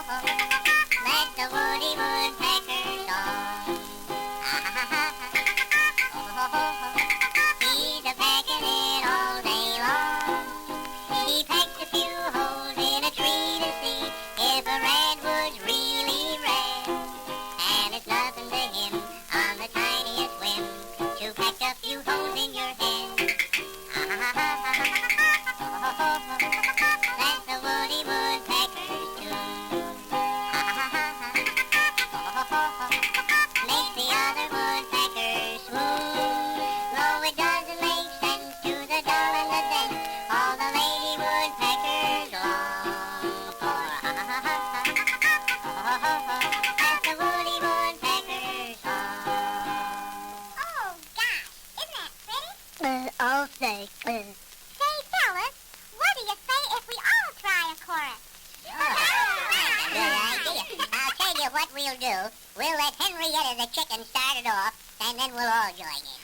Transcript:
That's the Woody Woodpecker song. He's a-pecking it all day long. He pecks a few holes in a tree to see if a redwood's really red. And it's nothing to him on the tiniest whim to peck a few holes in your head. That's the Woody Woodpecker's tune. Makes the other woodpeckers swoon. Though it doesn't make sense to the dull and the dense, all the lady woodpeckers long for. That's the Woody Woodpecker's song. Oh, gosh, isn't that pretty? I'll say. Say, fellas, what do you say if we all try a chorus? Good idea. I'll tell you what we'll do. We'll let Henrietta the chicken start it off, and then we'll all join in.